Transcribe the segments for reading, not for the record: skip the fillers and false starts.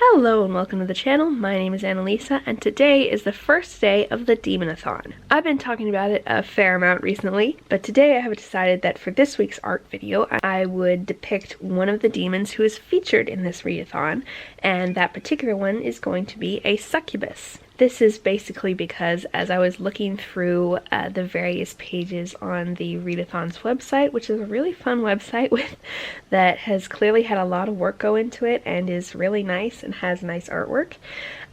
Hello and welcome to the channel. My name is Annalisa and today is the first day of the demonathon. I've been talking about it a fair amount recently, but today I have decided that for this week's art video I would depict one of the demons who is featured in this readathon, and that particular one is going to be a succubus. This is basically because as I was looking through the various pages on the readathon's website, which is a really fun website that has clearly had a lot of work go into it and is really nice and has nice artwork,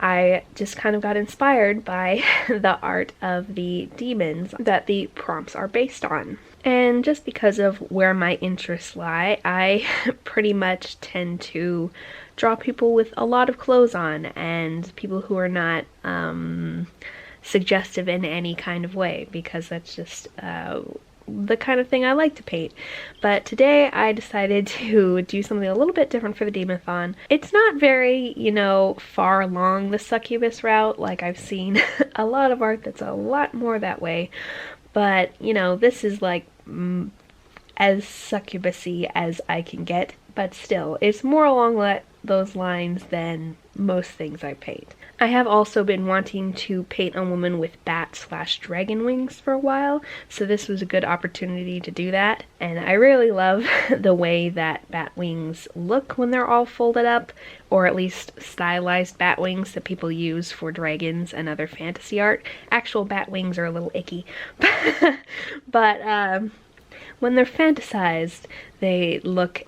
I just kind of got inspired by the art of the demons that the prompts are based on. And just because of where my interests lie, I pretty much tend to draw people with a lot of clothes on and people who are not suggestive in any kind of way, because that's just the kind of thing I like to paint. But today I decided to do something a little bit different for the demonathon. It's not very, far along the succubus route. Like, I've seen a lot of art that's a lot more that way, but this is like as succubus-y as I can get, but still, it's more along those lines than most things I paint. I have also been wanting to paint a woman with bat/dragon wings for a while, so this was a good opportunity to do that. And I really love the way that bat wings look when they're all folded up, or at least stylized bat wings that people use for dragons and other fantasy art. Actual bat wings are a little icky, but when they're fantasized, they look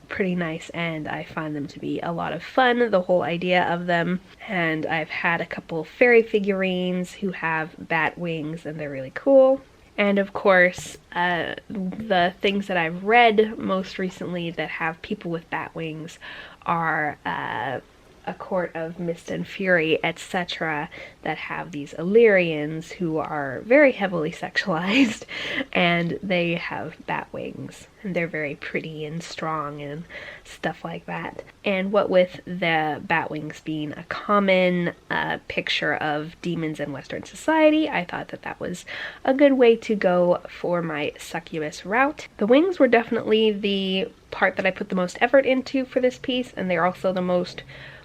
pretty nice, and I find them to be a lot of fun, the whole idea of them. And I've had a couple fairy figurines who have bat wings, and they're really cool. And of course, the things that I've read most recently that have people with bat wings are A Court of Mist and Fury, etc., that have these Illyrians who are very heavily sexualized, and they have bat wings, and they're very pretty and strong and stuff like that. And what with the bat wings being a common picture of demons in Western society, I thought that that was a good way to go for my succubus route. The wings were definitely the part that I put the most effort into for this piece, and they're also the most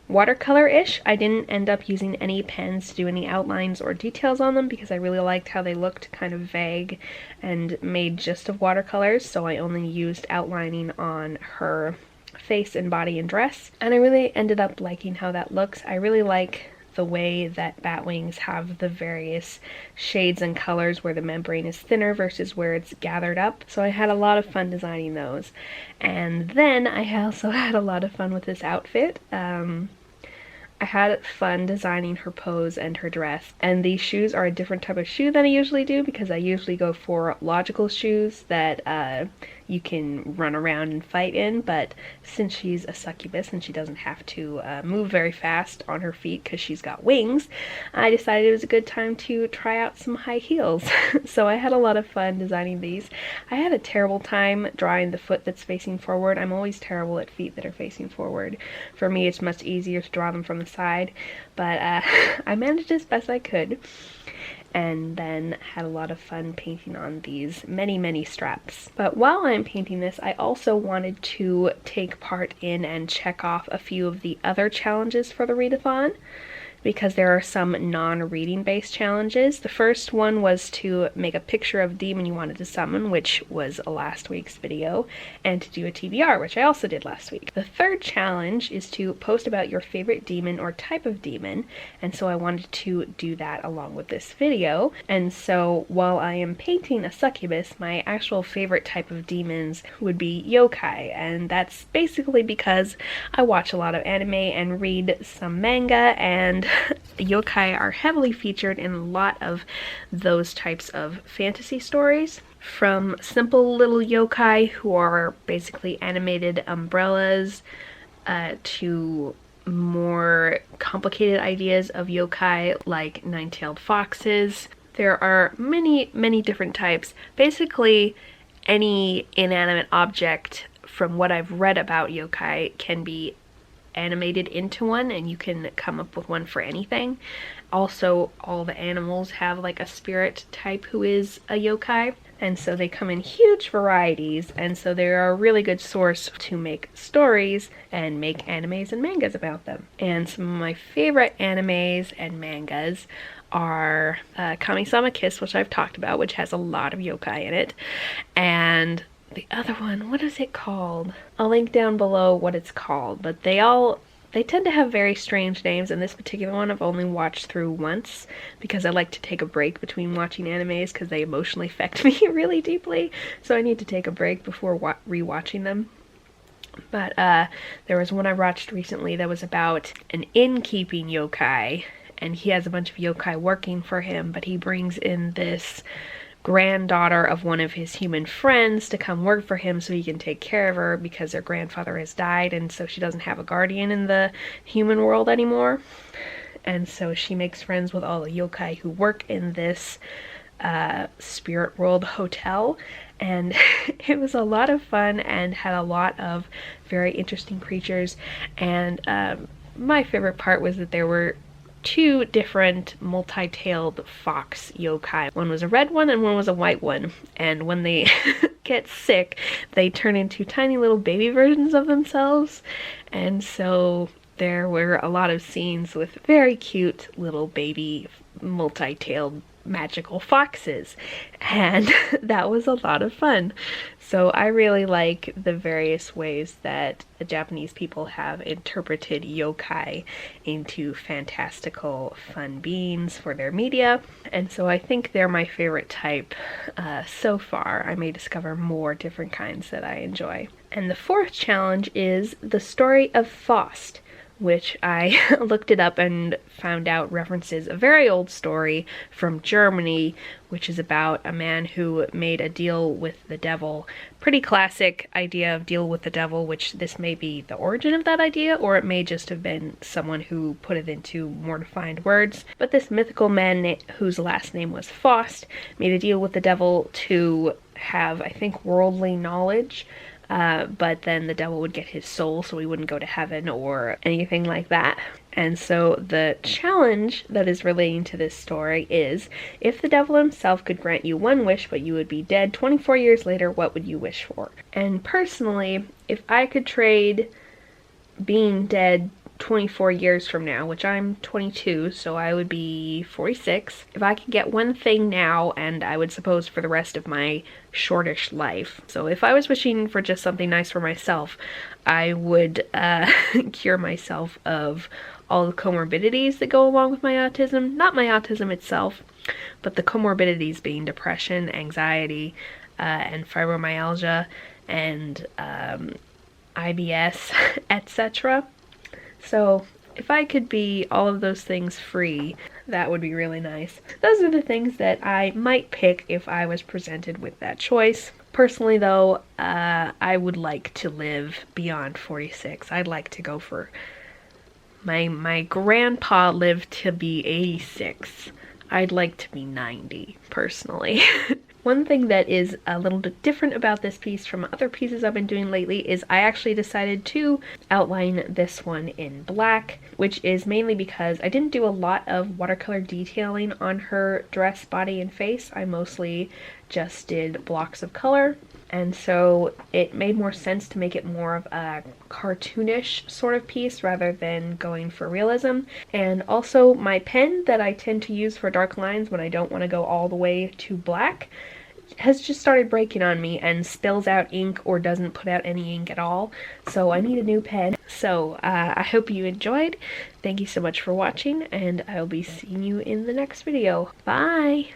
watercolor-ish. I didn't end up using any pens to do any outlines or details on them because I really liked how they looked kind of vague and made just of watercolors, so I only used outlining on her face and body and dress, and I really ended up liking how that looks. I really like the way that bat wings have the various shades and colors where the membrane is thinner versus where it's gathered up, so I had a lot of fun designing those. And then I also had a lot of fun with this outfit. I had fun designing her pose and her dress, and these shoes are a different type of shoe than I usually do because I usually go for logical shoes that you can run around and fight in, but since she's a succubus and she doesn't have to move very fast on her feet because she's got wings, I decided it was a good time to try out some high heels. So I had a lot of fun designing these. I had a terrible time drawing the foot that's facing forward. I'm always terrible at feet that are facing forward. For me, it's much easier to draw them from the side, but I managed as best I could. And then had a lot of fun painting on these many straps. But while I'm painting this, I also wanted to take part in and check off a few of the other challenges for the readathon, because there are some non-reading based challenges. The first one was to make a picture of a demon you wanted to summon, which was last week's video, and to do a TBR, which I also did last week. The third challenge is to post about your favorite demon or type of demon, and so I wanted to do that along with this video. And so while I am painting a succubus, my actual favorite type of demons would be yokai, and that's basically because I watch a lot of anime and read some manga, and yokai are heavily featured in a lot of those types of fantasy stories. From simple little yokai who are basically animated umbrellas to more complicated ideas of yokai like nine-tailed foxes. There are many different types. Basically, any inanimate object from what I've read about yokai can be animated into one, and you can come up with one for anything. Also, all the animals have like a spirit type who is a yokai. And so they come in huge varieties, and so they're a really good source to make stories and make animes and mangas about them. And some of my favorite animes and mangas are Kami-sama Kiss, which I've talked about, which has a lot of yokai in it, and the other one, what is it called? I'll link down below what it's called, but they tend to have very strange names, and this particular one I've only watched through once because I like to take a break between watching animes because they emotionally affect me really deeply, so I need to take a break before rewatching them. But there was one I watched recently that was about an innkeeping yokai, and he has a bunch of yokai working for him, but he brings in this granddaughter of one of his human friends to come work for him so he can take care of her because their grandfather has died, and so she doesn't have a guardian in the human world anymore. And so she makes friends with all the yokai who work in this spirit world hotel, and it was a lot of fun and had a lot of very interesting creatures. And my favorite part was that there were two different multi-tailed fox yokai. One was a red one and one was a white one. And when they get sick, they turn into tiny little baby versions of themselves. And so there were a lot of scenes with very cute little baby multi-tailed magical foxes, and that was a lot of fun. So I really like the various ways that the Japanese people have interpreted yokai into fantastical fun beings for their media, and so I think they're my favorite type so far. I may discover more different kinds that I enjoy. And the fourth challenge is the story of Faust, which I looked it up and found out references a very old story from Germany, which is about a man who made a deal with the devil. Pretty classic idea of deal with the devil, which this may be the origin of that idea, or it may just have been someone who put it into more defined words. But this mythical man, whose last name was Faust, made a deal with the devil to have, I think, worldly knowledge. But then the devil would get his soul, so he wouldn't go to heaven or anything like that. And so the challenge that is relating to this story is, if the devil himself could grant you one wish but you would be dead 24 years later, what would you wish for? And personally, if I could trade being dead 24 years from now, which I'm 22, so I would be 46. If I could get one thing now, and I would suppose for the rest of my shortish life. So if I was wishing for just something nice for myself, I would cure myself of all the comorbidities that go along with my autism. Not my autism itself, but the comorbidities being depression, anxiety, and fibromyalgia, and IBS, etc. So if I could be all of those things free, that would be really nice. Those are the things that I might pick if I was presented with that choice. Personally though, I would like to live beyond 46. I'd like to go for... My grandpa lived to be 86. I'd like to be 90, personally. One thing that is a little bit different about this piece from other pieces I've been doing lately is I actually decided to outline this one in black, which is mainly because I didn't do a lot of watercolor detailing on her dress, body, and face. I mostly just did blocks of color, and so it made more sense to make it more of a cartoonish sort of piece rather than going for realism. And also my pen that I tend to use for dark lines when I don't want to go all the way to black has just started breaking on me and spills out ink or doesn't put out any ink at all, so I need a new pen. So I hope you enjoyed. Thank you so much for watching, and I'll be seeing you in the next video. Bye!